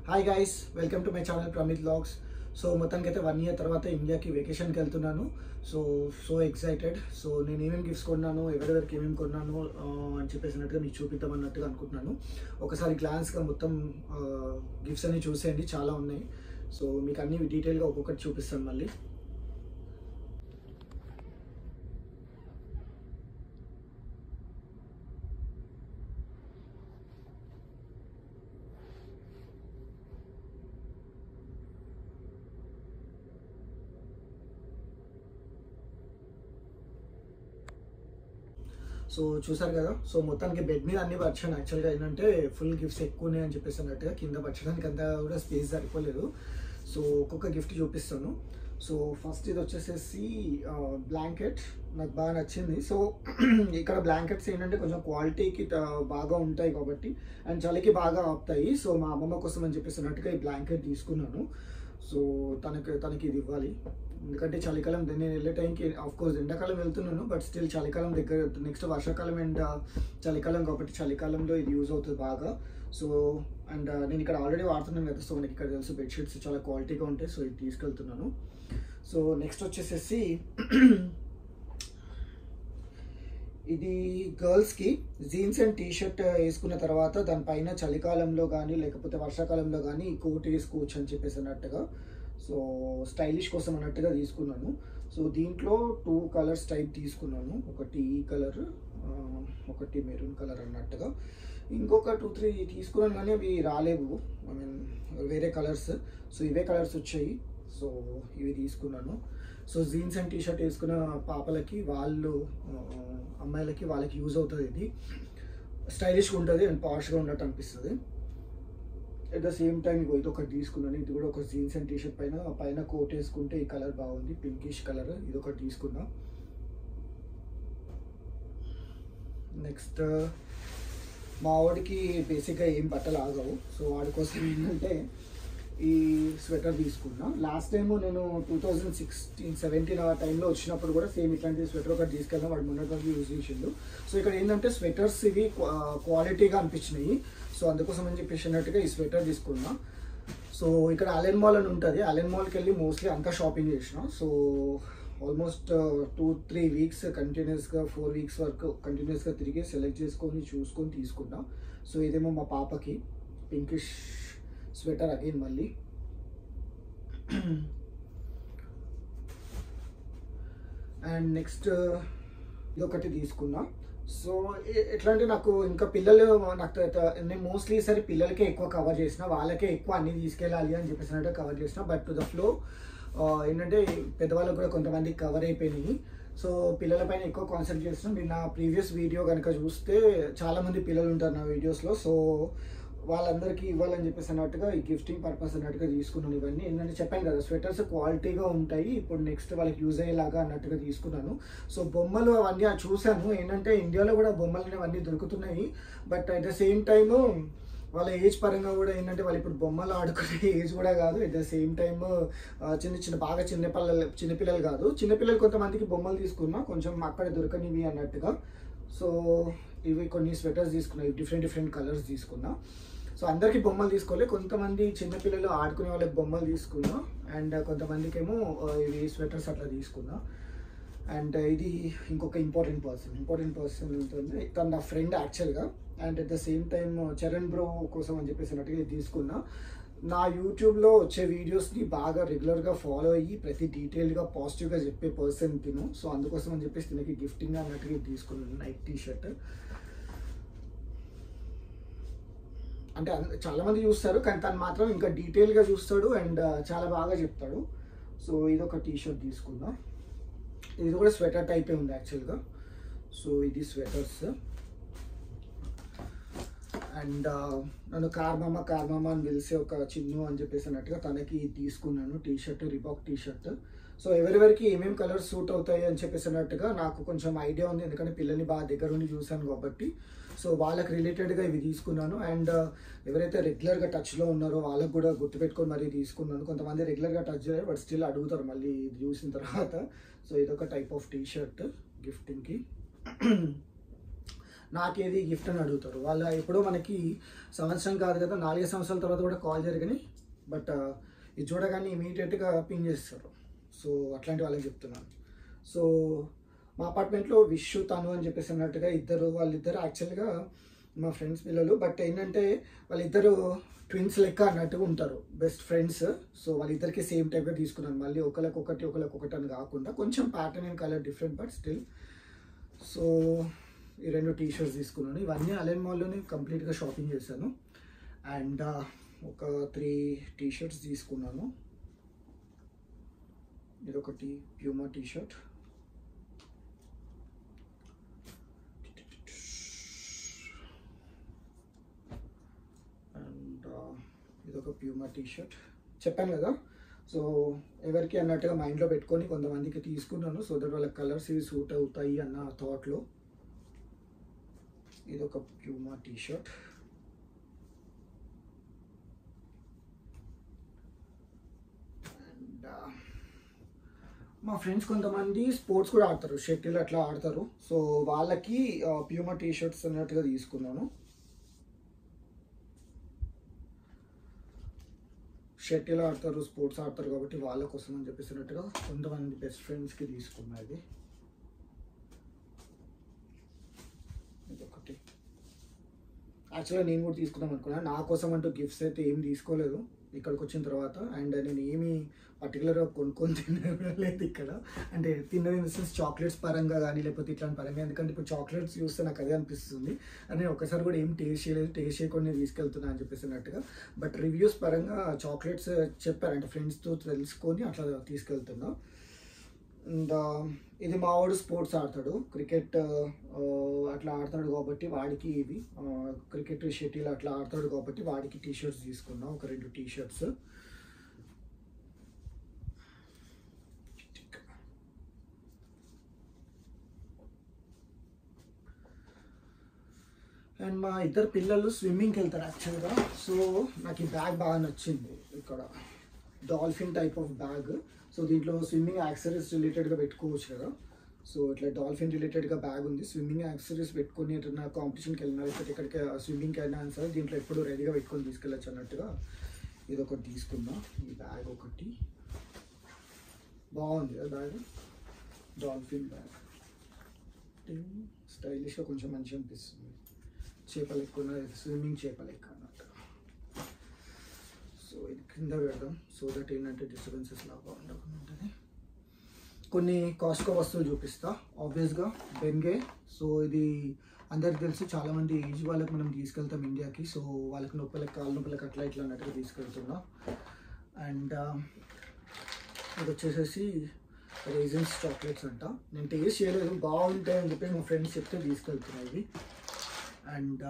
Hi guys, welcome to my channel Pramit vlogs. So మొత్తానికి అయితే 1 year తర్వాత ఇండియాకి వెకేషన్కి వెళ్తున్నాను. So excited. సో నేను ఏమేమి గిఫ్ట్స్ కొన్నాను, ఎవరెవరికి ఏమేమి కొన్నాను అని చెప్పేసినట్టుగా మీకు చూపిద్దామన్నట్టుగా అనుకుంటున్నాను. ఒకసారి గ్లాన్స్గా మొత్తం గిఫ్ట్స్ అన్ని చూసేయండి, చాలా ఉన్నాయి. సో మీకు అన్ని డీటెయిల్గా ఒక్కొక్కటి చూపిస్తాను మళ్ళీ. సో చూసారు కదా. సో మొత్తానికి బెడ్ మీద అన్ని పర్చాను. యాక్చువల్గా ఏంటంటే ఫుల్ గిఫ్ట్స్ ఎక్కువ ఉన్నాయి అని చెప్పేసి అన్నట్టుగా కింద పరచడానికి అంతా కూడా స్పేస్ సరిపోలేదు. సో ఒక్కొక్క గిఫ్ట్ చూపిస్తాను. సో ఫస్ట్ ఇది వచ్చేసేసి బ్లాంకెట్, నాకు బాగా నచ్చింది. సో ఇక్కడ బ్లాంకెట్స్ ఏంటంటే కొంచెం క్వాలిటీకి బాగా ఉంటాయి కాబట్టి అండ్ చలికి బాగా ఆపుతాయి. సో మా అమ్మమ్మ కోసం అని చెప్పేసి అన్నట్టుగా ఈ బ్లాంకెట్ తీసుకున్నాను. సో తనకి ఇది ఇవ్వాలి, ఎందుకంటే చలికాలం నేను వెళ్ళే టైంకి ఆఫ్కోర్స్ ఎండాకాలం వెళ్తున్నాను, బట్ స్టిల్ చలికాలం దగ్గర, నెక్స్ట్ వర్షాకాలం అండ్ చలికాలం కాబట్టి చలికాలంలో ఇది యూజ్ అవుతుంది బాగా. సో అండ్ నేను ఇక్కడ ఆల్రెడీ వాడుతున్నాను కదా, సో మనకి ఇక్కడ తెలుసు బెడ్షీట్స్ చాలా క్వాలిటీగా ఉంటాయి. సో ఇది తీసుకెళ్తున్నాను. సో నెక్స్ట్ వచ్చేసేసి ఇది గర్ల్స్కి జీన్స్ అండ్ టీ షర్ట్ వేసుకున్న తర్వాత దానిపైన చలికాలంలో కానీ లేకపోతే వర్షాకాలంలో కానీ ఈ కోట్ వేసుకోవచ్చు అని చెప్పేసి అన్నట్టుగా. సో స్టైలిష్ కోసం అన్నట్టుగా తీసుకున్నాను. సో దీంట్లో 2 కలర్స్ టైప్ తీసుకున్నాను. ఒకటి ఈ కలర్, ఒకటి మెరూన్ కలర్ అన్నట్టుగా. ఇంకొక 2-3 తీసుకున్నాను కానీ అవి రాలేవు, ఐ మీన్ వేరే కలర్స్. సో ఇవే కలర్స్ వచ్చాయి. సో ఇవి తీసుకున్నాను. So jeans and T shirt వేసుకున్న పాపలకి, అమ్మాయిలకి వాళ్ళకి యూజ్ అవుతుంది. ఇది స్టైలిష్గా ఉంటుంది అండ్ పాష్గా ఉన్నట్టు అనిపిస్తుంది. అట్ ద సేమ్ టైం ఇది ఒకటి తీసుకున్నాను. ఇది కూడా ఒక జీన్స్ అండ్ టీ షర్ట్ పైన కోట్ వేసుకుంటే ఈ కలర్ బాగుంది, పింకిష్ కలర్. ఇది ఒకటి తీసుకున్నా. నెక్స్ట్ మా వాడికి బేసిక్గా ఏం బట్టలు ఆగవు. సో వాడి కోసం ఏంటంటే ఈ స్వెటర్ తీసుకున్నా. లాస్ట్ టైం నేను 2016-17 ఆ టైంలో వచ్చినప్పుడు కూడా సేమ్ ఇట్లాంటి స్వెటర్ ఒకటి తీసుకెళ్ళాను. వాడు మొన్నటి వరకు యూజ్ చేసిండు. సో ఇక్కడ ఏంటంటే స్వెటర్స్ ఇవి క్వాలిటీగా అనిపించినాయి. సో అందుకోసం అని చెప్పేసి అన్నట్టుగా ఈ స్వెటర్ తీసుకున్నా. సో ఇక్కడ అలెన్ మాల్ అని ఉంటుంది. అలెన్ మాల్కి వెళ్ళి మోస్ట్లీ అంతా షాపింగ్ చేసిన. సో ఆల్మోస్ట్ 2-3 వీక్స్ కంటిన్యూస్గా, 4 వీక్స్ వరకు కంటిన్యూస్గా తిరిగి సెలెక్ట్ చేసుకొని చూసుకొని తీసుకున్నా. సో ఇదేమో మా పాపకి పింకిష్ స్వెటర్ అగైన్ మళ్ళీ. అండ్ నెక్స్ట్ ఇదొకటి తీసుకున్నా. సో ఎట్లా అంటే నాకు ఇంకా పిల్లలు, నేను మోస్ట్లీ ఈసారి పిల్లలకే ఎక్కువ కవర్ చేసిన, వాళ్ళకే ఎక్కువ అన్నీ తీసుకెళ్ళాలి అని చెప్పేసినట్టు కవర్ చేసిన. బట్ టు ద ఫ్లో ఏంటంటే పెద్దవాళ్ళకు కూడా కొంతమందికి కవర్ అయిపోయినాయి. సో పిల్లలపైన ఎక్కువ కాన్సన్ట్రేట్ చేస్తున్నాం. మీరు నా ప్రీవియస్ వీడియో కనుక చూస్తే చాలామంది పిల్లలు ఉంటారు నా వీడియోస్లో. సో వాళ్ళందరికీ ఇవ్వాలని చెప్పేసి అన్నట్టుగా ఈ గిఫ్టింగ్ పర్పస్ అన్నట్టుగా తీసుకున్నాను. ఇవన్నీ ఏంటంటే చెప్పాను కదా, స్వెటర్స్ క్వాలిటీగా ఉంటాయి, ఇప్పుడు నెక్స్ట్ వాళ్ళకి యూజ్ అయ్యేలాగా అన్నట్టుగా తీసుకున్నాను. సో బొమ్మలు అవన్నీ చూశాను. ఏంటంటే ఇండియాలో కూడా బొమ్మలు అవన్నీ దొరుకుతున్నాయి, but at the same time వాళ్ళ ఏజ్ పరంగా కూడా ఏంటంటే వాళ్ళు ఇప్పుడు బొమ్మలు ఆడుకునే ఏజ్ కూడా కాదు. అట్ ద సేమ్ టైమ్ బాగా చిన్నపిల్లలు కాదు, చిన్నపిల్లలు కొంతమందికి బొమ్మలు తీసుకున్నా, కొంచెం అక్కడ దొరకనివి అన్నట్టుగా. సో ఇవి కొన్ని స్వెటర్స్ తీసుకున్నా, డిఫరెంట్ కలర్స్ తీసుకున్నా. సో అందరికీ బొమ్మలు తీసుకోవాలి, కొంతమంది చిన్నపిల్లలు ఆడుకునే వాళ్ళకి బొమ్మలు తీసుకున్నా, అండ్ కొంతమందికి ఏమో ఇవి స్వెటర్స్ అట్లా తీసుకున్నా. అండ్ ఇది ఇంకొక ఇంపార్టెంట్ పర్సన్ ఉంటుంది, తన నా ఫ్రెండ్ యాక్చువల్గా. And at the same time Charan bro కోసం అని చెప్పేసి అన్నట్టుగా ఇది తీసుకున్నా. నా యూట్యూబ్లో వచ్చే వీడియోస్ని బాగా రెగ్యులర్గా ఫాలో అయ్యి ప్రతి డీటెయిల్గా పాజిటివ్గా చెప్పే పర్సన్ తిను. సో అందుకోసం అని చెప్పేసి తినకి గిఫ్టింగ్ అన్నట్టుగా తీసుకున్నాను. నైట్ టీ షర్ట్ అంటే చాలామంది చూస్తారు, కానీ తను మాత్రం ఇంకా డీటెయిల్గా చూస్తాడు అండ్ చాలా బాగా చెప్తాడు. సో ఇదొక టీ షర్ట్ తీసుకున్నా. ఇది కూడా స్వెటర్ టైపే ఉంది యాక్చువల్గా. సో ఇది స్వెటర్స్. అండ్ నన్ను కార్మామా అని పిలిచే ఒక చిన్ను అని చెప్పేసి అన్నట్టుగా తనకి తీసుకున్నాను T shirt, Reebok T shirt. So ఎవరెవరికి ఏమేమి కలర్స్ సూట్ అవుతాయి అని చెప్పేసి అన్నట్టుగా నాకు కొంచెం ఐడియా ఉంది, ఎందుకంటే పిల్లల్ని బాగా దగ్గర ఉండి చూశాను కాబట్టి. సో వాళ్ళకి రిలేటెడ్గా ఇవి తీసుకున్నాను. అండ్ ఎవరైతే రెగ్యులర్గా టచ్లో ఉన్నారో వాళ్ళకు కూడా గుర్తుపెట్టుకొని మరీ తీసుకున్నాను. కొంతమంది రెగ్యులర్గా టచ్ చేయరు, బట్ స్టిల్ అడుగుతారు మళ్ళీ ఇది చూసిన తర్వాత. సో ఇదొక టైప్ ఆఫ్ టీ షర్ట్ గిఫ్టింగ్కి. నాకేది గిఫ్ట్ అని అడుగుతారు. వాళ్ళు ఎప్పుడో మనకి సంవత్సరం కాదు కదా 4 సంవత్సరాల తర్వాత కూడా కాల్ జరిగినాయి, బట్ ఇది చూడగానే ఇమీడియట్గా పింగ్ చేస్తారు. సో అట్లాంటి వాళ్ళకి చెప్తున్నాను. సో మా అపార్ట్మెంట్లో విషు తను అని చెప్పేసి అన్నట్టుగా వాళ్ళిద్దరు యాక్చువల్గా మా ఫ్రెండ్స్ పిల్లలు. బట్ ఏంటంటే వాళ్ళిద్దరు ట్విన్స్ లెక్క అన్నట్టుగా ఉంటారు, బెస్ట్ ఫ్రెండ్స్. సో వాళ్ళిద్దరికి సేమ్ టైప్గా తీసుకున్నాను. మళ్ళీ ఒకరికి అని కాకుండా కొంచెం pattern and colour different, but still. So ఈ 2 టీ-షర్ట్స్ తీసుకున్నాను. ఇవన్నీ అలెన్ మాల్లోనే కంప్లీట్గా షాపింగ్ చేశాను. అండ్ ఒక 3 టీ-షర్ట్స్ తీసుకున్నాను. ఇదొకటి ప్యూమా టీ-షర్ట్, అండ్ ఇదొక ప్యూమా టీ-షర్ట్. చెప్పాను కదా, సో ఎవరికి అన్నట్టుగా మైండ్లో పెట్టుకొని కొంతమందికి తీసుకున్నాను, సో దట్ వాళ్ళ కలర్స్ ఇవి సూట్ అవుతాయి అన్న థాట్లో. ఇదొక ప్యూమా టీ-షర్ట్. అండ్ మా ఫ్రెండ్స్ కొంతమంది స్పోర్ట్స్ కూడా ఆడతారు, షటిల్ అట్లా ఆడతారు. సో వాళ్ళకి ప్యూమా టీ-షర్ట్స్ అన్నట్టుగా తీసుకున్నాను. షటిల్ ఆడతారు, స్పోర్ట్స్ ఆడతారు కాబట్టి వాళ్ళ కోసం అని చెప్పేసినట్టుగా కొంతమంది బెస్ట్ ఫ్రెండ్స్కి తీసుకున్నది. ఇదొకటి. యాక్చువల్గా నేను కూడా తీసుకుందాం అనుకున్నాను. నా కోసం అంటూ గిఫ్ట్స్ అయితే ఏం తీసుకోలేదు ఇక్కడికి వచ్చిన తర్వాత. అండ్ నేను ఏమి పర్టికులర్గా కొనుక్కొని తినలేదు ఇక్కడ, అంటే తిన్నది ఇన్ ద సెన్స్ చాక్లెట్స్ పరంగా కానీ లేకపోతే ఇట్లాంటి పరంగా. ఎందుకంటే ఇప్పుడు చాక్లెట్స్ చూస్తే నాకు అదే అనిపిస్తుంది, అని నేను ఒకసారి కూడా ఏం టేస్ట్ చేయలేదు, టేస్ట్ చేయకుండా తీసుకెళ్తున్నా అని చెప్పేసినట్టుగా. బట్ రివ్యూస్ పరంగా చాక్లెట్స్ చెప్పారు, అంటే ఫ్రెండ్స్తో తెలుసుకొని అట్లా తీసుకెళ్తున్నా. అండ్ ఇది మా వాడు స్పోర్ట్స్ ఆడతాడు, క్రికెట్ అట్లా ఆడతాడు కాబట్టి వాడికి ఇవి క్రికెట్ షటిల్ అట్లా ఆడతాడు కాబట్టి వాడికి టీ-షర్ట్స్ తీసుకున్నాం, ఒక 2 టీ-షర్ట్స్. అండ్ మా ఇద్దరు పిల్లలు స్విమ్మింగ్కి వెళ్తారు యాక్చువల్గా. సో నాకు ఈ బ్యాగ్ బాగా నచ్చింది, ఇక్కడ dolphin type of bag. So దీంట్లో స్విమ్మింగ్ యాక్సెసరీస్ రిలేటెడ్గా పెట్టుకోవచ్చు కదా. సో ఇట్లా డాల్ఫిన్ రిలేటెడ్గా బ్యాగ్ ఉంది. స్విమ్మింగ్ యాక్సెసరీస్ పెట్టుకొని ఎట్లా కాంపిటీషన్కి వెళ్ళినా లేకపోతే ఇక్కడికి స్విమ్మింగ్కి అయినా సరే దీంట్లో ఎప్పుడు రెడీగా పెట్టుకొని తీసుకెళ్ళచ్చు అన్నట్టుగా ఇదొకటి తీసుకున్నా. ఈ బ్యాగ్ ఒకటి బాగుంది కదా బ్యాగ్, డాల్ఫిన్ బ్యాగ్ స్టైలిష్గా కొంచెం మంచిగా అనిపిస్తుంది. చేపలు ఎక్కువ, స్విమ్మింగ్ చేపలు ఎక్కువ అన్నట్టు. సో ఇది కింద పెడదాం, సో దట్ ఏంటంటే డిస్టర్బెన్సెస్ లాగా ఉండకుండా ఉంటుంది. కొన్ని కాస్ట్కో వస్తువులు చూపిస్తా. ఆబ్వియస్గా బెంగే. సో ఇది అందరికి తెలుసు, చాలామంది ఏజ్ వాళ్ళకి మనం తీసుకెళ్తాం ఇండియాకి. సో వాళ్ళకి నొప్పులకి, కాళ్ళ నొప్పులకి అట్లా ఇట్లా అన్నట్టుగా తీసుకెళ్తున్నా. అండ్ ఇది వచ్చేసేసి రేజన్స్ చాక్లెట్స్ అంట. నేను టేస్ట్ చేయలేదు, బాగుంటాయి అని చెప్పి మా ఫ్రెండ్స్ చెప్తే తీసుకెళ్తున్నాయి ఇవి. అండ్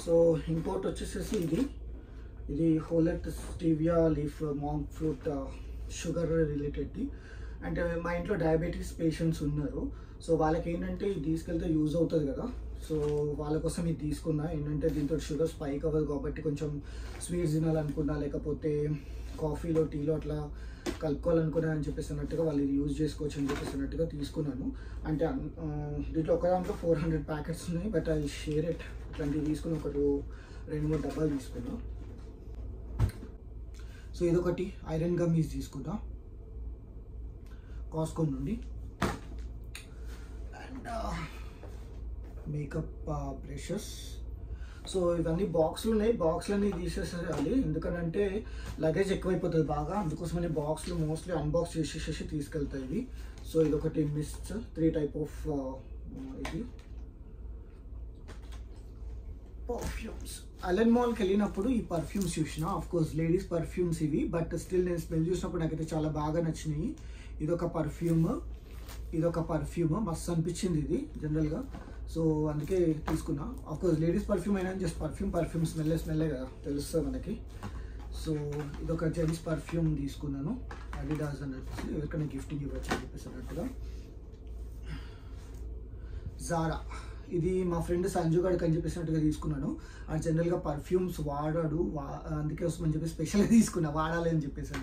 సో ఇంకోటి వచ్చేసేసి ఇది హోలెట్ stevia leaf monk fruit sugar రిలేటెడ్ది. అంటే మా ఇంట్లో డయాబెటీస్ పేషెంట్స్ ఉన్నారు, సో వాళ్ళకి ఏంటంటే ఇది తీసుకెళ్తే యూజ్ అవుతుంది కదా. సో వాళ్ళ కోసం ఇది తీసుకున్నా. ఏంటంటే దీంతో షుగర్ స్పైక్ అవ్వదు కాబట్టి కొంచెం స్వీట్స్ తినాలనుకున్నా లేకపోతే కాఫీలో టీలో అట్లా కలుపుకోవాలనుకున్నా అని చెప్పేసి అన్నట్టుగా వాళ్ళు ఇది యూజ్ చేసుకోవచ్చు అని చెప్పేసి అన్నట్టుగా తీసుకున్నాను. అంటే దీంట్లో ఒక దాంట్లో 400 ప్యాకెట్స్ ఉన్నాయి, బట్ ఐ షేర్ ఇట్. ఇట్లాంటివి తీసుకుని ఒక 2-3 డబ్బాలు తీసుకున్నా. సో ఇదొకటి ఐరన్ గమ్మీస్ తీసుకున్నా కాస్కో నుండి. And makeup brushes. సో ఇవన్నీ బాక్స్లు ఉన్నాయి, బాక్స్లన్నీ తీసేసేయాలి ఎందుకంటే లగేజ్ ఎక్కువైపోతుంది బాగా. అందుకోసమని బాక్స్లు మోస్ట్లీ అన్బాక్స్ చేసేసి తీసుకెళ్తాయి ఇవి. సో ఇదొకటి మిస్ట్ 3 టైప్ ఆఫ్ ఇది పర్ఫ్యూమ్స్. అలెన్ మాల్కి వెళ్ళినప్పుడు ఈ పర్ఫ్యూమ్స్ చూసిన, ఆఫ్ కోర్స్ లేడీస్ పర్ఫ్యూమ్స్ ఇవి, బట్ స్టిల్ నేను స్మెల్ చూసినప్పుడు నాకైతే చాలా బాగా నచ్చినాయి. ఇదొక పర్ఫ్యూమ్ మస్తు అనిపించింది ఇది జనరల్గా. సో అందుకే తీసుకున్నా. ఆఫ్ కోర్స్ లేడీస్ పర్ఫ్యూమ్ అయినా జస్ట్ పర్ఫ్యూమ్ స్మెల్లే కదా తెలుస్తుంది మనకి. సో ఇదొక జెంట్స్ పర్ఫ్యూమ్ తీసుకున్నాను, అడిడాస్ అన్నట్టు, ఎవరికైనా గిఫ్టింగ్ ఇవ్వచ్చు అని చెప్పేసి అన్నట్టుగా. జారా, ఇది మా ఫ్రెండ్ సంజు గడికి అని చెప్పేసినట్టుగా తీసుకున్నాను. అండ్ జనరల్గా పర్ఫ్యూమ్స్ వాడాడు, అందుకే వస్తుందని చెప్పి స్పెషల్గా తీసుకున్నా, వాడాలి అని చెప్పేసి.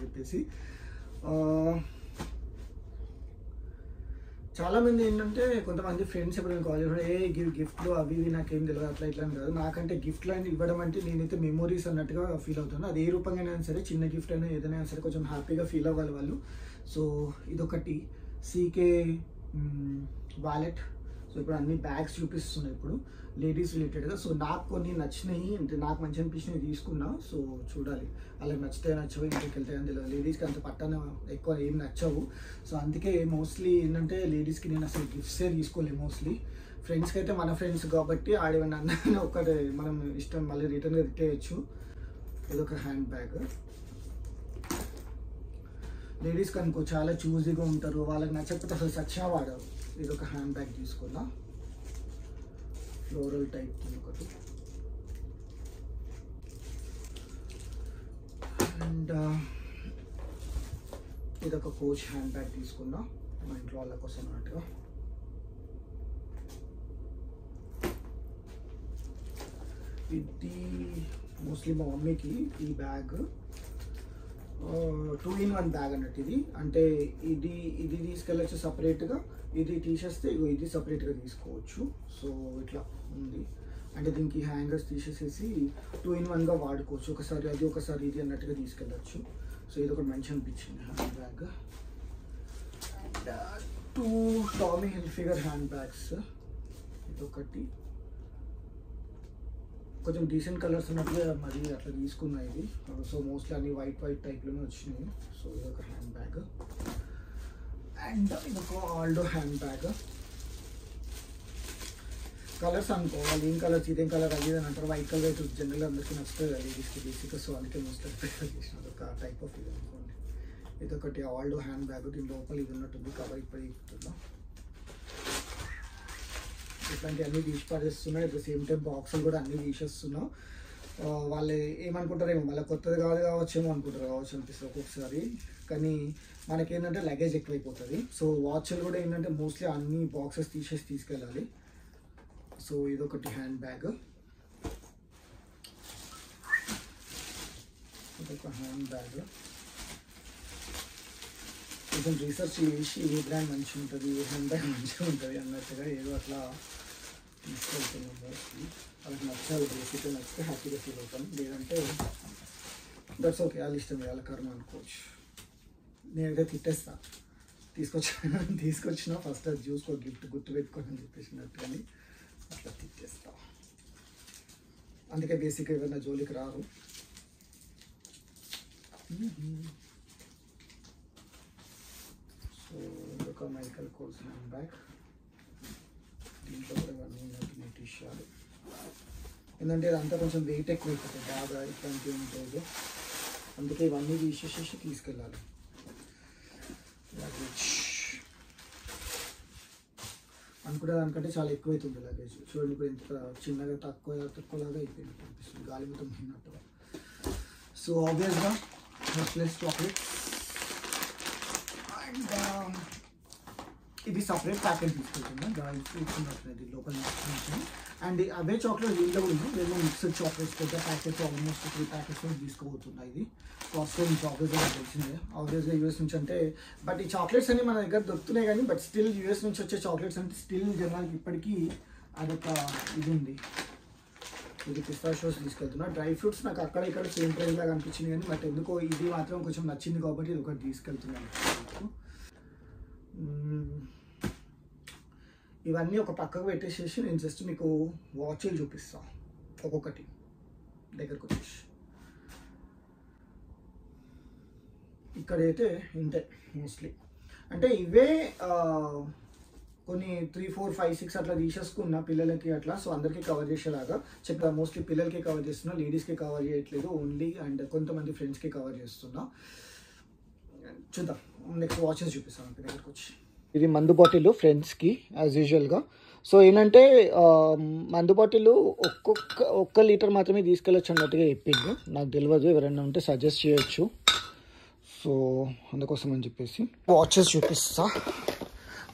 చాలా మంది ఏంటంటే కొంతమంది ఫ్రెండ్స్ ఎప్పుడైనా కాల్ చేసినప్పుడు గిఫ్ట్లు అవి ఇవి నాకేం తెలియదు అట్లా ఇట్లా అని కాదు. నాకంటే గిఫ్ట్లు అని ఇవ్వడం అంటే నేనైతే మెమోరీస్ అన్నట్టుగా ఫీల్ అవుతాను. అది ఏ రూపంగా సరే, చిన్న గిఫ్ట్ అయినా ఏదైనా సరే కొంచెం హ్యాపీగా ఫీల్ అవ్వాలి వాళ్ళు. సో ఇదొకటి సీకే వాలెట్. సో ఇప్పుడు అన్ని బ్యాగ్స్ చూపిస్తున్నాయి ఇప్పుడు లేడీస్ రిలేటెడ్గా. సో నాకు కొన్ని నచ్చినాయి, అంటే నాకు మంచి అనిపించినవి తీసుకున్నా. సో చూడాలి వాళ్ళకి నచ్చితే నచ్చవు, ఇంటికి వెళ్తే అని తెలియదు. లేడీస్కి అంత పట్టణ ఎక్కువ ఏం నచ్చవు. సో అందుకే మోస్ట్లీ ఏంటంటే లేడీస్కి నేను అసలు గిఫ్ట్సే తీసుకోలేదు మోస్ట్లీ. ఫ్రెండ్స్కి అయితే మన ఫ్రెండ్స్ కాబట్టి ఆడేవన్నా అన్న ఒక్కటే మనం ఇష్టం మళ్ళీ రిటర్న్గా రిట్టేయచ్చు. ఇదొక హ్యాండ్ బ్యాగ్. లేడీస్కి అనుకో చాలా చూజీగా ఉంటారు, వాళ్ళకి నచ్చకపోతే అసలు సచ్చినా వాడరు. ఇదొక హ్యాండ్ బ్యాగ్ తీసుకున్నా, ఫ్లోరల్ టైప్ ఒకటి. అండ్ ఇదొక కోచ్ హ్యాండ్ బ్యాగ్ తీసుకున్నా మా ఇంట్లో వాళ్ళ కోసం అన్నట్టుగా. ఇది మోస్ట్లీ మా మమ్మీకి ఈ బ్యాగ్ 2-in-1 బ్యాగ్ అన్నట్టు. ఇది అంటే ఇది తీసుకెళ్ళచ్చు సపరేట్గా, ఇది తీసేస్తే ఇది సపరేట్గా తీసుకోవచ్చు. సో ఇట్లా ఉంది. అంటే దీనికి హ్యాంగర్స్ తీసేసేసి 2-in-1గా వాడుకోవచ్చు. ఒకసారి అది ఒకసారి ఇది అన్నట్టుగా తీసుకెళ్ళచ్చు. సో ఇది ఒకటి మంచి అనిపించింది hand bag. And 2 Tommy Hilfiger hand bags. ఇదొకటి కొంచెం డీసెంట్ కలర్స్ ఉన్నట్టుగా మరి అట్లా తీసుకున్నాయి ఇది. సో మోస్ట్లీ అన్ని వైట్ టైప్లోనే వచ్చినాయి. సో ఇదొక హ్యాండ్ బ్యాగ్. అండ్ ఇదొక ఆల్డో హ్యాండ్ బ్యాగ్. కలర్స్ అనుకోవాలి, ఏం కలర్స్ ఇదేం కలర్ అది అని అంటారు. వైట్ కలర్ అయితే జనరల్గా అందరికీ నచ్చుతుంది కదా లేడీస్కి బేసిక్గా. సో అందుకే మోస్ట్లీ ప్రిఫర్ చేసిన ఒక టైప్ ఆఫ్ ఇది అనుకోండి. ఇదొకటి ఆల్డో హ్యాండ్ బ్యాగ్. దీని లోపల ఇది ఉన్నట్టుంది, కవర్ ఇప్పుడు ఇస్తుందా. ఇట్లాంటి అన్నీ తీసి పడేస్తున్నాయి. అట్ ద సేమ్ టైం బాక్సులు కూడా అన్నీ తీసేస్తున్నాం. వాళ్ళు ఏమనుకుంటారేమో మళ్ళీ కొత్తది కావచ్చేమో అనుకుంటారు అనిపిస్తుంది ఒక్కొక్కసారి. కానీ మనకేంటంటే లగేజ్ ఎక్కువైపోతుంది. సో వాచ్లు కూడా ఏంటంటే మోస్ట్లీ అన్ని బాక్సెస్ తీసేసి తీసుకెళ్ళాలి. సో ఇదొకటి హ్యాండ్ బ్యాగ్. ఇదొక హ్యాండ్ బ్యాగ్. కొంచెం రీసెర్చ్ చేసి ఏ బ్రాండ్ మంచిగా ఉంటుంది, ఏ హ్యాండ్ బ్యాగ్ మంచిగా ఉంటుంది అన్నట్టుగా ఏదో అట్లా తీసుకెళ్తున్నాం. మోస్ట్లీ వాళ్ళకి నచ్చాలి, బేసిక్గా నచ్చితే హ్యాపీగా ఫీల్ అవుతాను. లేదంటే దట్స్ ఓకే, వాళ్ళ ఇష్టం, వాళ్ళ కర్మ అనుకోవచ్చు. నేనైతే తిట్టేస్తా, తీసుకొచ్చినా ఫస్ట్ అది చూసుకో, గిఫ్ట్ గుర్తు పెట్టుకోని అని చెప్పేసినట్టు, కానీ అట్లా తిట్టేస్తా. అందుకే బేసిక్గా ఏదైనా జోలికి రారు. సో ఇదొక మైకల్ కోర్స్ హ్యాండ్ బ్యాగ్. దీంట్లో కూడా ఇవన్నీ ఉన్నాయి టీషర్ట్. ఎందుకంటే ఇదంతా కొంచెం వెయిట్ ఎక్కువ అయిపోతుంది, బాగా ఇట్లాంటివి ఉంటుంది. అందుకే ఇవన్నీ తీసేసేసి తీసుకెళ్ళాలి. లగేజ్ అనుకునే దానికంటే చాలా ఎక్కువ అవుతుంది లగేజ్. చూడండి ఇప్పుడు ఎంత చిన్నగా తక్కువలాగా అయిపోయింది అనిపిస్తుంది, గాలి మొత్తం పోయినట్టుగా. సో ఆబ్వియస్గా ప్లస్ చాక్లెట్. అండ్ ఇది సపరేట్ ప్యాకెట్ తీసుకుంటున్నాం, డ్రై ఫ్రూట్స్ ఉన్నట్టు లోపల నుంచి. అండ్ అవే చాక్లెట్ దీంట్లో కూడా ఉంది, ఏమో మిక్స్డ్ చాక్లెట్స్ పెద్ద ప్యాకెట్స్ ఆల్మోస్ట్ 3 ప్యాకెట్స్ తీసుకుపోతున్నాయి. ఇది కాస్ట్ చాక్లెట్స్ అని తెలిసిందే ఆబ్వియస్గా యూఎస్ నుంచి అంటే. బట్ ఈ చాక్లెట్స్ అన్ని మన దగ్గర దొరుకుతున్నాయి కానీ బట్ స్టిల్ యూఎస్ నుంచి వచ్చే చాక్లెట్స్ అంటే స్టిల్ జనాలకి ఇప్పటికీ అదొక ఇది ఉంది. ఇది పిస్తాషియోస్ తీసుకెళ్తున్నా. డ్రై ఫ్రూట్స్ నాకు అక్కడ ఇక్కడ సేమ్ ప్రైస్ లాగా అనిపించింది కానీ బట్ ఎందుకో ఇది మాత్రం కొంచెం నచ్చింది కాబట్టి ఇది ఒకటి తీసుకెళ్తున్నాను. ఇవన్నీ ఒక పక్కకు పెట్టేసేసి నేను జస్ట్ మీకు వాచ్లు చూపిస్తాను ఒక్కొక్కటి దగ్గరకు వచ్చేసి. ఇక్కడైతే ఇంతే మోస్ట్లీ, అంటే ఇవే కొన్ని 3, 4, 5, 6 అట్లా తీసేసుకున్నా పిల్లలకి అట్లా. సో అందరికీ కవర్ చేసేలాగా చెప్పా. మోస్ట్లీ పిల్లలకి కవర్ చేస్తున్నా, లేడీస్కి కవర్ చేయట్లేదు ఓన్లీ, అండ్ కొంతమంది ఫ్రెండ్స్కి కవర్ చేస్తున్నా. చూద్దాం, నెక్స్ట్ వాచెస్ చూపిస్తాను దగ్గరకు వచ్చి. ఇది మందు బాటిల్ ఫ్రెండ్స్కి యాజ్ యూజువల్గా. సో ఏంటంటే మందు బాటిల్ ఒక్క లీటర్ మాత్రమే తీసుకెళ్ళొచ్చు అన్నట్టుగా చెప్పిండు. నాకు తెలియదు, ఎవరైనా ఉంటే సజెస్ట్ చేయొచ్చు. సో అందుకోసం అని చెప్పేసి వాచెస్ చూపిస్తా.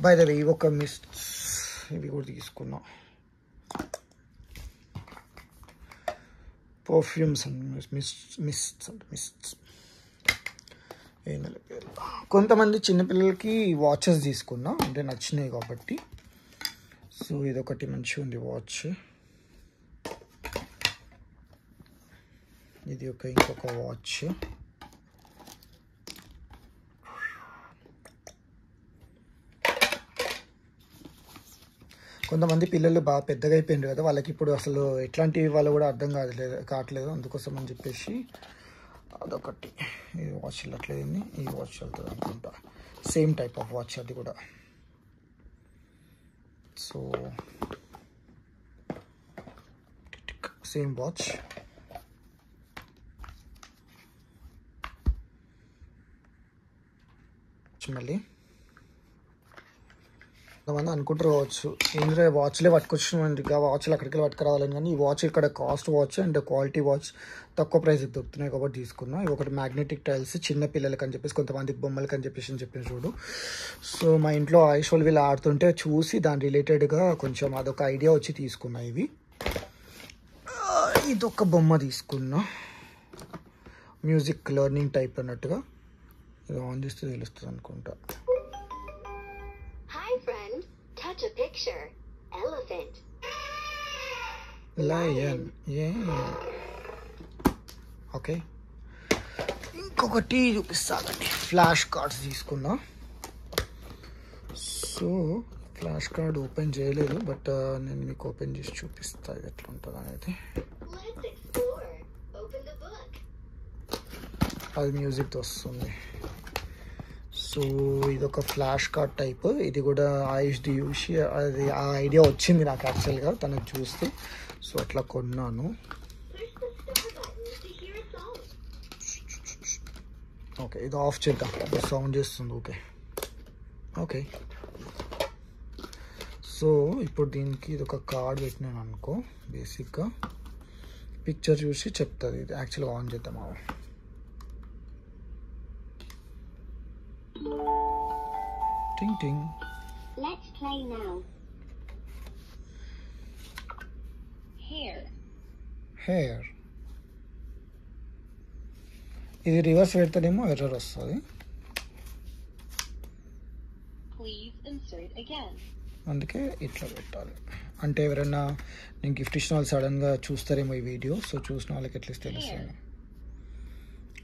బై ద వే ఇవి ఒక మిస్ట్స్, ఇవి కూడా తీసుకున్నా. Perfumes and mists. కొంతమంది చిన్నపిల్లలకి వాచెస్ తీసుకున్నా, అంటే నచ్చినాయి కాబట్టి. సో ఇదొకటి మంచిగా ఉంది వాచ్. ఇది ఇంకొక వాచ్. కొంతమంది పిల్లలు బాగా పెద్దగా అయిపోయింది కదా, వాళ్ళకి ఇప్పుడు అసలు ఎట్లాంటివి వాళ్ళు కూడా అర్థం కావట్లేదు. అందుకోసం అని చెప్పేసి అదొకటి. ఈ వాచ్ వెళ్ళట్లేదు, ఈ వాచ్ వెళ్తుంది అనుకుంటా. సేమ్ టైప్ ఆఫ్ వాచ్ అది కూడా. So same watch. మళ్ళీ కొంతమంది అనుకుంటారు కావచ్చు, ఏంటంటే వాచ్లే పట్టుకొచ్చినామండి, వాచ్లు అక్కడికి పట్టుకురావాలని. కానీ ఈ వాచ్ ఇక్కడ cost watch and quality watch, తక్కువ ప్రైస్కి దొరుకుతున్నాయి కాబట్టి తీసుకున్నా. ఇది ఒకటి మ్యాగ్నెటిక్ టైల్స్, చిన్న పిల్లలకి అని చెప్పేసి, కొంతమంది బొమ్మలకి అని చెప్పేసి చెప్పిన చూడు. సో మా ఇంట్లో ఆయుష్ వాళ్ళు వీళ్ళు ఆడుతుంటే చూసి దాని రిలేటెడ్గా కొంచెం అదొక ఐడియా వచ్చి తీసుకున్నా. ఇదొక బొమ్మ తీసుకున్నా, మ్యూజిక్ లెర్నింగ్ టైప్ అన్నట్టుగా. ఇది ఆన్ చేస్తే తెలుస్తుంది అనుకుంటా. Touch a picture. Elephant. Lion. Yeah. Okay. ఇంకొకటి చూపిస్తానండి. ఫ్లాష్ కార్డ్స్ తీసుకున్నా. సో ఫ్లాష్ కార్డ్ ఓపెన్ చేయలేదు, బట్ నేను మీకు ఓపెన్ చేసి చూపిస్తా ఇది ఎట్లా ఉంటుంది అనేది. అది మ్యూజిక్తో వస్తుంది. సో ఇదొక ఫ్లాష్ కార్డ్ టైప్. ఇది కూడా ఆయుష్ది చూసి అది ఆ ఐడియా వచ్చింది నాకు యాక్చువల్గా తనకు చూస్తే. సో అట్లా కొన్నాను. ఓకే, ఇది ఆఫ్ చేద్దాం, సౌండ్ చేస్తుంది. Okay okay. సో ఇప్పుడు దీనికి ఇది ఒక కార్డ్ పెట్టినాను అనుకో, బేసిక్గా పిక్చర్ చూసి చెప్తుంది. ఇది యాక్చువల్గా ఆన్ చేద్దాం. Ting ting. Let's play now. Hair. ఇది రివర్స్ పెడితేనేమో ఎర్రర్ వస్తుంది. అందుకే ఇట్లా పెట్టాలి. అంటే ఎవరైనా నేను గిఫ్ట్ ఇచ్చిన వాళ్ళు సడన్గా చూస్తారేమో ఈ వీడియో. సో చూసిన వాళ్ళకి ఎట్లీస్ట్ తెలుస్తుంది.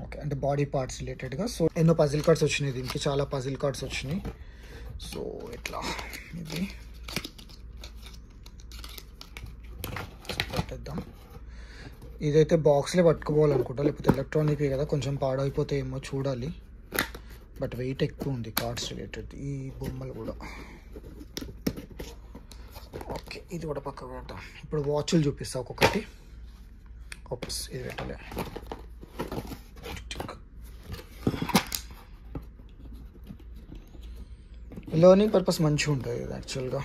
ఓకే, అంటే బాడీ పార్ట్స్ రిలేటెడ్గా. సో ఎన్నో పజిల్ కార్డ్స్ వచ్చినాయి దీనికి, చాలా పజిల్ కార్డ్స్ వచ్చినాయి. సో ఇట్లా ఇది పెట్టేద్దాం. ఇదైతే బాక్స్లే పట్టుకోవాలనుకుంటా, లేకపోతే ఎలక్ట్రానిక్ కదా, కొంచెం పాడైపోతాయేమో చూడాలి. బట్ వెయిట్ ఎక్కువ ఉంది కార్డ్స్ రిలేటెడ్. ఈ బొమ్మలు కూడా. ఓకే, ఇది కూడా పక్కకు పెడతాం. ఇప్పుడు వాచ్లు చూపిస్తా ఒక్కొక్కటి. ఓప్స్, ఇది పెట్టలే. లెర్నింగ్ పర్పస్ మంచిగా ఉంటుంది ఇది యాక్చువల్గా.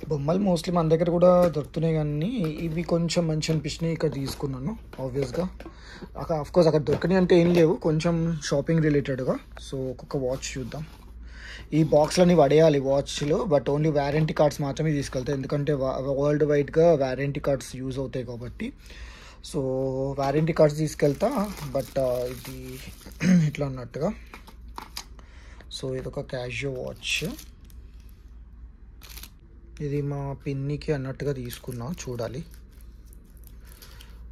బొమ్మలు మోస్ట్లీ మన దగ్గర కూడా దొరుకుతున్నాయి, కానీ ఇవి కొంచెం మంచి అనిపించినాయి, ఇక్కడ తీసుకున్నాను ఆబ్వియస్గా. ఆఫ్కోర్స్ అక్కడ దొరికినాయి అంటే ఏం లేవు, కొంచెం షాపింగ్ రిలేటెడ్గా. సో ఒక్కొక్క వాచ్ చూద్దాం. ఈ బాక్స్లన్నీ పడేయాలి వాచ్లు, బట్ ఓన్లీ వారంటీ కార్డ్స్ మాత్రమే తీసుకెళ్తాయి, ఎందుకంటే వరల్డ్ వైడ్గా వారంటీ కార్డ్స్ యూజ్ అవుతాయి కాబట్టి. సో వారంటీ కార్డ్స్ తీసుకెళ్తా, బట్ ఇది ఇట్లా అన్నట్టుగా. సో ఇదొక క్యాషియో వాచ్. ఇది మా పిన్నికి అన్నట్టుగా తీసుకున్నా, చూడాలి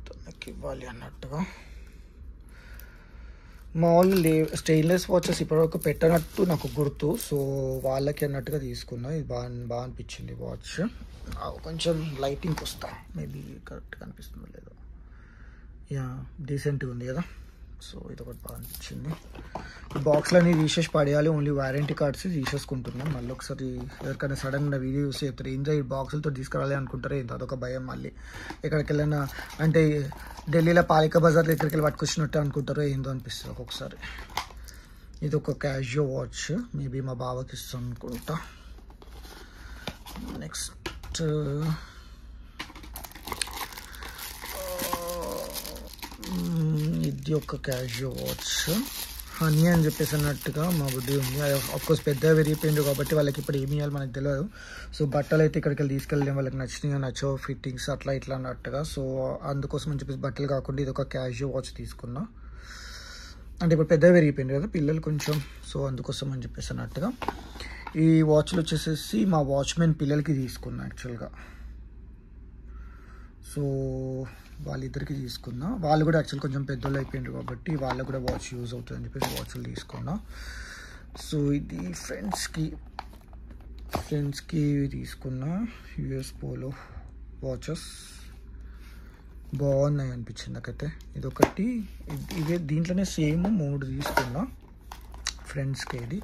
తనకి ఇవ్వాలి అన్నట్టుగా. మా వాళ్ళు స్టెయిన్లెస్ వాచెస్ ఇప్పటివరకు పెట్టనట్టు నాకు గుర్తు. సో వాళ్ళకి అన్నట్టుగా తీసుకున్నా. ఇది బాగా అనిపించింది వాచ్. కొంచెం లైటింగ్కి వస్తా, మేబీ కరెక్ట్గా అనిపిస్తుందో లేదో. యా, డీసెంట్గా ఉంది కదా. సో ఇది ఒకటి బాగా అనిపించింది. బాక్స్లన్నీ తీసేసి పడేయాలి, ఓన్లీ వారంటీ కార్డ్స్ తీసేసుకుంటున్నాం. మళ్ళీ ఒకసారి ఎవరికైనా సడన్గా వీడియో చూసి చెప్తారు ఏంటో ఈ బాక్సులతో తీసుకురాలి అనుకుంటారు. ఏంటో అదొక భయం. మళ్ళీ ఎక్కడికి వెళ్ళినా అంటే ఢిల్లీలో పాలికా బజార్లో ఎక్కడికి వెళ్ళి పట్టుకొచ్చినట్టు అనుకుంటారో ఏందో అనిపిస్తుంది ఒక్కొక్కసారి. ఇది ఒక క్యాషియో వాచ్, మేబీ మా బావకి ఇస్తాను అనుకుంటా. నెక్స్ట్ ఇది ఒక క్యాషియో వాచ్. హనీ అని చెప్పేసి అన్నట్టుగా మా బుడ్డి ఉంది. అఫ్కోర్స్ పెద్దగా విరిగిపోయింది కాబట్టి వాళ్ళకి ఇప్పుడు ఏమి ఇవ్వాలి మనకు తెలియదు. సో బట్టలు అయితే ఇక్కడికి వెళ్ళి తీసుకెళ్ళలేము, వాళ్ళకి నచ్చినాయి నచ్చో ఫిట్టింగ్స్ అట్లా ఇట్లా అన్నట్టుగా. సో అందుకోసం అని చెప్పేసి బట్టలు కాకుండా ఇది ఒక క్యాజువల్ వాచ్ తీసుకున్నా. అంటే ఇప్పుడు పెద్దగా విరిగిపోయింది కదా పిల్లలు కొంచెం, సో అందుకోసం అని చెప్పేసి అన్నట్టుగా. ఈ వాచ్లు వచ్చేసేసి మా వాచ్మెన్ పిల్లలకి తీసుకున్నా యాక్చువల్గా. సో వాళ్ళిద్దరికి తీసుకున్నా. వాళ్ళు కూడా యాక్చువల్ కొంచెం పెద్దోళ్ళు అయిపోయిండ్రు కాబట్టి వాళ్ళకు కూడా వాచ్ యూజ్ అవుతుంది అని చెప్పేసి వాచ్లు తీసుకున్నా. సో ఇది ఫ్రెండ్స్కి తీసుకున్నా యూఎస్ పోలో వాచెస్. బాగున్నాయి అనిపించింది నాకైతే. ఇదొకటి, ఇదే దీంట్లోనే సేమ్ 3 తీసుకున్నా ఫ్రెండ్స్కి. ఇది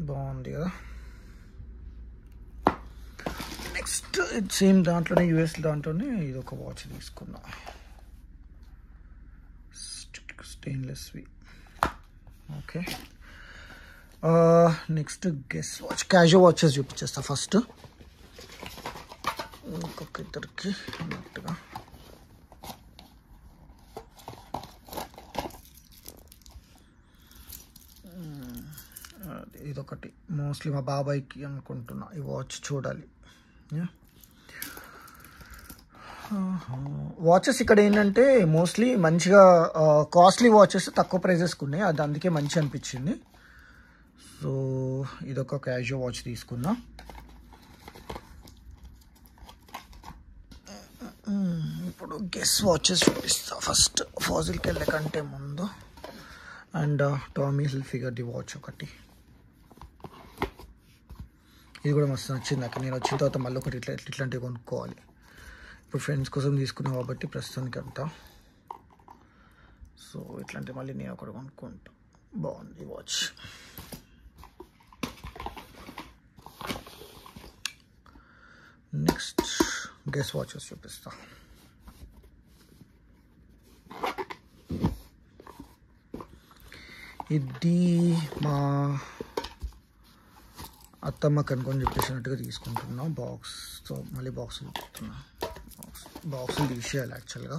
బాగుంది కదా. నెక్స్ట్ సేమ్ దాంట్లోనే యూఎస్ దాంట్లోనే ఇది ఒక వాచ్ తీసుకున్నా, స్టెయిన్లెస్వి. Okay, next guess watch, casual watches చూపించేస్తా ఫస్ట్. ఇంకొక ఇద్దరికి అన్నట్టుగా ఇదొకటి మోస్ట్లీ మా బాబాయ్కి అనుకుంటున్నా ఈ వాచ్ చూడాలి. వాచెస్ ఇక్కడ ఏంటంటే మోస్ట్లీ మంచిగా కాస్ట్లీ వాచెస్ తక్కువ ప్రైజెస్కి ఉన్నాయి, అది అందుకే మంచి అనిపించింది. సో ఇదొక క్యాజువల్ వాచ్ తీసుకున్నా. ఇప్పుడు గెస్ వాచెస్ చూపిస్తా ఫస్ట్, ఫాజిల్కి వెళ్ళే కంటే ముందు. అండ్ టామీ హిల్ఫిగర్ది వాచ్ ఒకటి, ఇది కూడా మస్తు నచ్చింది నాకు. నేను వచ్చిన తర్వాత మళ్ళీ ఒకటి ఇట్లాంటివి కొనుక్కోవాలి. ఇప్పుడు ఫ్రెండ్స్ కోసం తీసుకున్నాం కాబట్టి ప్రస్తుతానికి అంతా. సో ఇట్లాంటివి మళ్ళీ నేను ఒకటి కొనుక్కుంటా. బాగుంది వాచ్. నెక్స్ట్ గెస్ వాచెస్ చూపిస్తా. ఇది మా అత్తమ్మకి అనుకొని చెప్పేసినట్టుగా తీసుకుంటున్నా బాక్స్. సో మళ్ళీ బాక్సులు తీసేయాలి యాక్చువల్గా.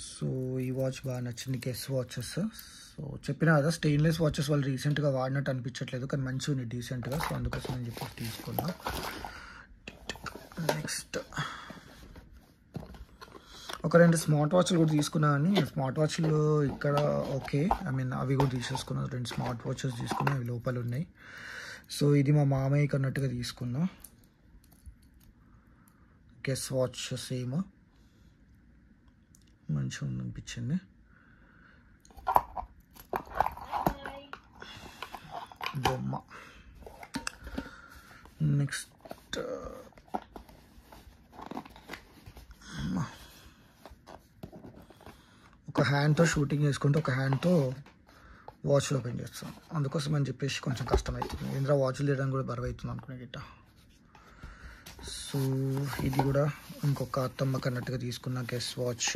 సో ఈ వాచ్ బాగా నచ్చింది, గెస్ వాచెస్. సో చెప్పినా కదా స్టెయిన్లెస్ వాచెస్ వాళ్ళు రీసెంట్గా వాడినట్టు అనిపించట్లేదు, కానీ మంచిగా ఉంది డీసెంట్గా. సో అందుకోసం అని చెప్పి తీసుకున్నా. నెక్స్ట్ ఒక 2 స్మార్ట్ వాచ్లు కూడా తీసుకున్నా, కానీ స్మార్ట్ వాచ్లు ఇక్కడ ఓకే, ఐ మీన్ అవి కూడా తీసేసుకున్నా. 2 స్మార్ట్ వాచెస్ తీసుకున్నా, అవి లోపల ఉన్నాయి. సో ఇది మా మామయ్యకి అన్నట్టుగా తీసుకున్నా గెస్ వాచ్. సేమ్ మంచిగా ఉందనిపించింది. బొమ్మ. నెక్స్ట్ ఒక హ్యాండ్తో షూటింగ్ చేసుకుంటే ఒక హ్యాండ్తో వాచ్లు ఓపెన్ చేస్తాం, అందుకోసం అని చెప్పేసి కొంచెం కష్టమవుతుంది. ఇందులో వాచ్లు చేయడానికి కూడా బరువు అవుతుంది అనుకునే గిట్ట. సో ఇది కూడా ఇంకొక అత్తమ్మకి అన్నట్టుగా తీసుకున్న గెస్ వాచ్.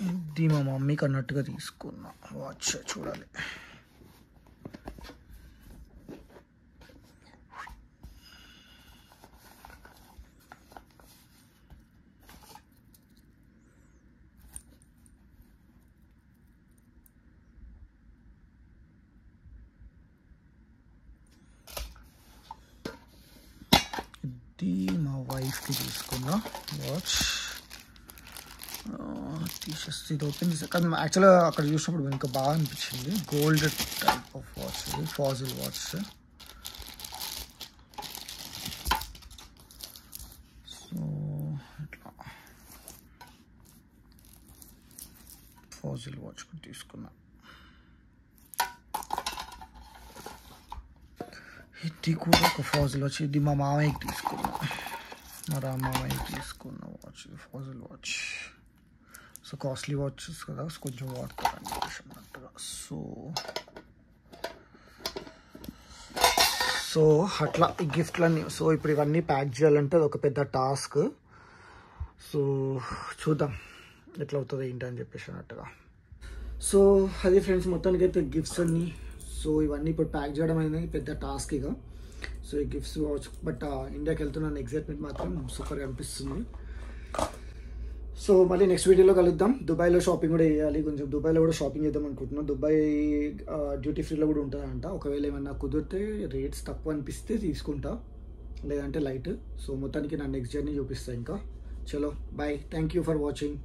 ఇది మా మమ్మీకి అన్నట్టుగా తీసుకున్న వాచ్, చూడాలి. ఇది మా వైఫ్కి తీసుకున్న వాచ్. తీసేస్తే ఇది ఓపెన్ చేస్తే కానీ యాక్చువల్గా అక్కడ చూసినప్పుడు ఇంకా బాగా అనిపించింది. గోల్డ్ టైప్ ఆఫ్ వాచ్, ఇది ఫాజిల్ వాచ్. సో ఇట్లా ఫాజిల్ వాచ్ కూడా తీసుకున్నా. ఇది కూడా ఒక ఫాజిల్ వాచ్, ఇది మా మామయ్యకి తీసుకున్నా, మా మామయ్యకి తీసుకున్న watch, Fossil watch. So costly watches కదా, కొంచెం వాడతారని అన్నట్టుగా. సో అట్లా ఈ గిఫ్ట్లన్నీ. సో ఇప్పుడు ఇవన్నీ ప్యాక్ చేయాలంటే అది ఒక పెద్ద టాస్క్. సో చూద్దాం ఎట్లా అవుతుంది ఏంటి అని చెప్పేసి అన్నట్టుగా. సో అది ఫ్రెండ్స్ మొత్తానికి అయితే గిఫ్ట్స్ అన్నీ. సో ఇవన్నీ ఇప్పుడు ప్యాక్ చేయడం అనేది పెద్ద టాస్క్ ఇక. సో ఈ గిఫ్ట్స్ వాచ్, బట్ ఇండియాకి వెళ్తున్న ఎగ్జైట్మెంట్ మాత్రం సూపర్గా అనిపిస్తుంది. సో మళ్ళీ నెక్స్ట్ వీడియోలో కలుద్దాం. దుబాయ్లో షాపింగ్ కూడా చేయాలి, కొంచెం దుబాయ్లో కూడా షాపింగ్ చేద్దాం అనుకుంటున్నాను. దుబాయ్ డ్యూటీ ఫ్రీలో కూడా ఉంటుందంట. ఒకవేళ ఏమన్నా కుదిరితే రేట్స్ తక్కువ అనిపిస్తే తీసుకుంటా, లేదంటే లైట్. సో మొత్తానికి నా నెక్స్ట్ జర్నీ చూపిస్తాను ఇంకా. చలో bye, thank you for watching.